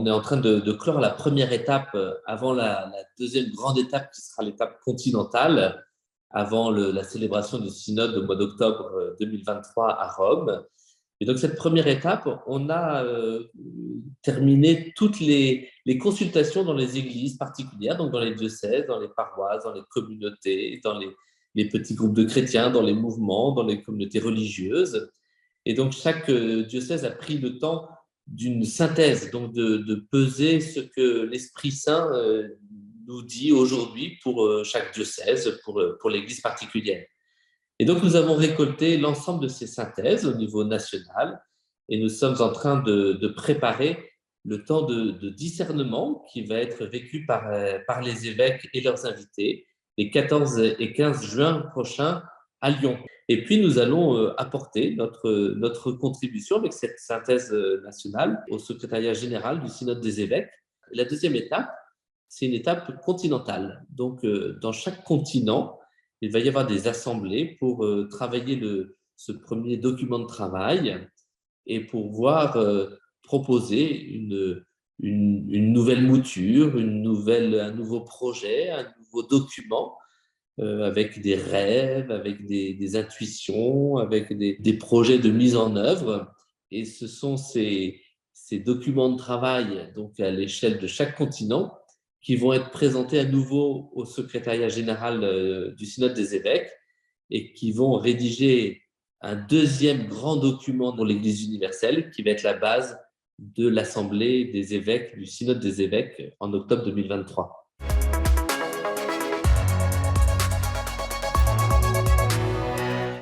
on est en train de clore la première étape avant la deuxième grande étape qui sera l'étape continentale, avant la célébration du synode au mois d'octobre 2023 à Rome. Et donc, cette première étape, on a terminé toutes les consultations dans les églises particulières, donc dans les diocèses, dans les paroisses, dans les communautés, dans les petits groupes de chrétiens, dans les mouvements, dans les communautés religieuses. Et donc, chaque diocèse a pris le temps d'une synthèse, donc de peser ce que l'Esprit Saint nous dit aujourd'hui pour chaque diocèse, pour l'Église particulière. Et donc, nous avons récolté l'ensemble de ces synthèses au niveau national et nous sommes en train de préparer le temps de discernement qui va être vécu par les évêques et leurs invités les 14 et 15 juin prochains à Lyon. Et puis, nous allons apporter notre contribution avec cette synthèse nationale au secrétariat général du synode des évêques. Et la deuxième étape, c'est une étape continentale. Donc, dans chaque continent, il va y avoir des assemblées pour travailler ce premier document de travail et pour pouvoir proposer une nouvelle mouture, un nouveau projet, un nouveau document avec des rêves, avec des intuitions, avec des projets de mise en œuvre. Et ce sont ces documents de travail, donc à l'échelle de chaque continent, qui vont être présentés à nouveau au secrétariat général du synode des évêques et qui vont rédiger un deuxième grand document pour l'Église universelle qui va être la base de l'Assemblée des évêques, du synode des évêques en octobre 2023.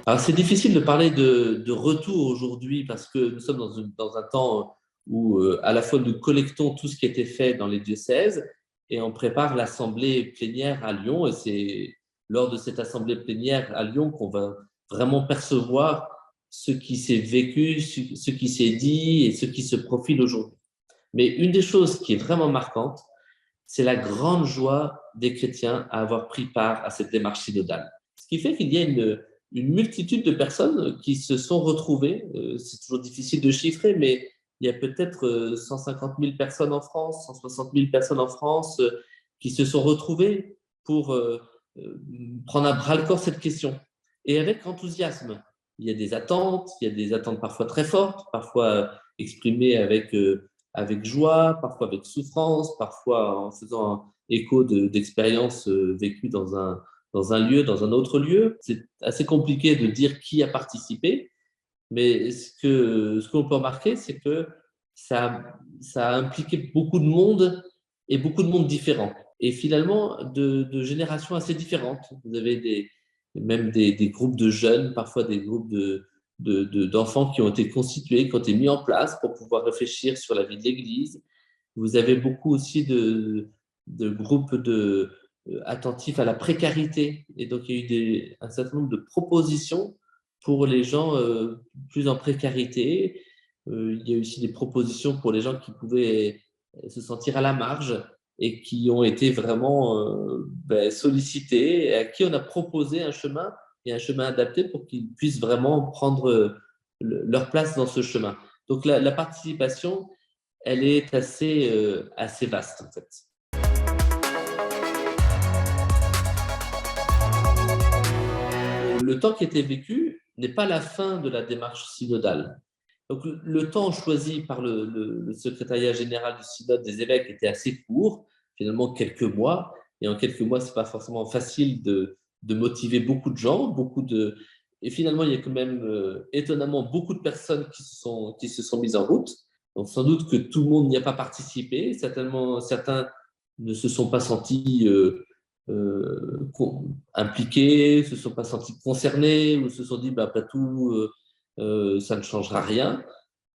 Alors, c'est difficile de parler de retour aujourd'hui parce que nous sommes dans un temps où à la fois nous collectons tout ce qui a été fait dans les diocèses et on prépare l'assemblée plénière à Lyon. Et c'est lors de cette assemblée plénière à Lyon qu'on va vraiment percevoir ce qui s'est vécu, ce qui s'est dit et ce qui se profile aujourd'hui. Mais une des choses qui est vraiment marquante, c'est la grande joie des chrétiens à avoir pris part à cette démarche synodale. Ce qui fait qu'il y a une multitude de personnes qui se sont retrouvées. C'est toujours difficile de chiffrer, mais il y a peut-être 150 000 personnes en France, 160 000 personnes en France qui se sont retrouvées pour prendre à bras-le-corps cette question. Et avec enthousiasme. Il y a des attentes parfois très fortes, parfois exprimées avec joie, parfois avec souffrance, parfois en faisant écho d'expériences vécues dans un lieu, dans un autre lieu. C'est assez compliqué de dire qui a participé, mais ce qu'on peut remarquer, c'est que ça a impliqué beaucoup de monde et beaucoup de monde différent. Et finalement, de générations assez différentes. Vous avez même des groupes de jeunes, parfois des groupes d'enfants qui ont été constitués, qui ont été mis en place pour pouvoir réfléchir sur la vie de l'Église. Vous avez beaucoup aussi de groupes attentifs à la précarité. Et donc, il y a eu un certain nombre de propositions pour les gens plus en précarité. Il y a eu aussi des propositions pour les gens qui pouvaient se sentir à la marge et qui ont été vraiment sollicités et à qui on a proposé un chemin et un chemin adapté pour qu'ils puissent vraiment prendre leur place dans ce chemin. Donc, la participation, elle est assez vaste, en fait. Le temps qui était vécu n'est pas la fin de la démarche synodale. Donc, le temps choisi par le secrétariat général du synode des évêques était assez court, finalement quelques mois. Et en quelques mois, ce n'est pas forcément facile de motiver beaucoup de gens. Et finalement, il y a quand même étonnamment beaucoup de personnes qui se sont mises en route. Donc, sans doute que tout le monde n'y a pas participé. Certainement, certains ne se sont pas sentis impliqués, se sont pas sentis concernés ou se sont dit, après tout, ça ne changera rien.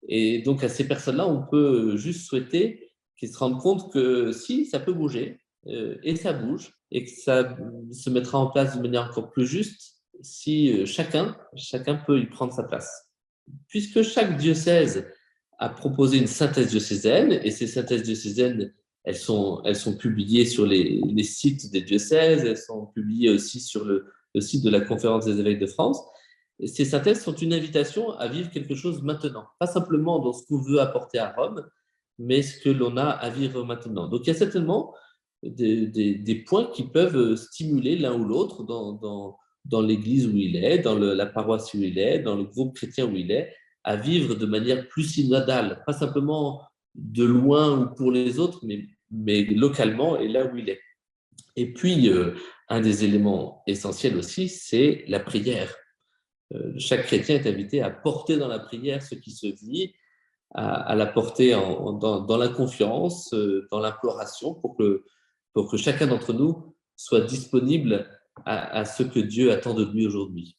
Et donc, à ces personnes-là, on peut juste souhaiter qu'ils se rendent compte que si, ça peut bouger, et ça bouge, et que ça se mettra en place de manière encore plus juste si chacun peut y prendre sa place. Puisque chaque diocèse a proposé une synthèse diocésaine, et ces synthèses diocésaines, elles sont publiées sur les sites des diocèses, elles sont publiées aussi sur le site de la Conférence des évêques de France. Et ces synthèses sont une invitation à vivre quelque chose maintenant, pas simplement dans ce qu'on veut apporter à Rome, mais ce que l'on a à vivre maintenant. Donc, il y a certainement des points qui peuvent stimuler l'un ou l'autre dans l'église où il est, dans la paroisse où il est, dans le groupe chrétien où il est, à vivre de manière plus synodale, pas simplement de loin ou pour les autres, mais localement et là où il est. Et puis, un des éléments essentiels aussi, c'est la prière. Chaque chrétien est invité à porter dans la prière ce qui se vit, à la porter dans la confiance, dans l'imploration, pour que chacun d'entre nous soit disponible à ce que Dieu attend de lui aujourd'hui.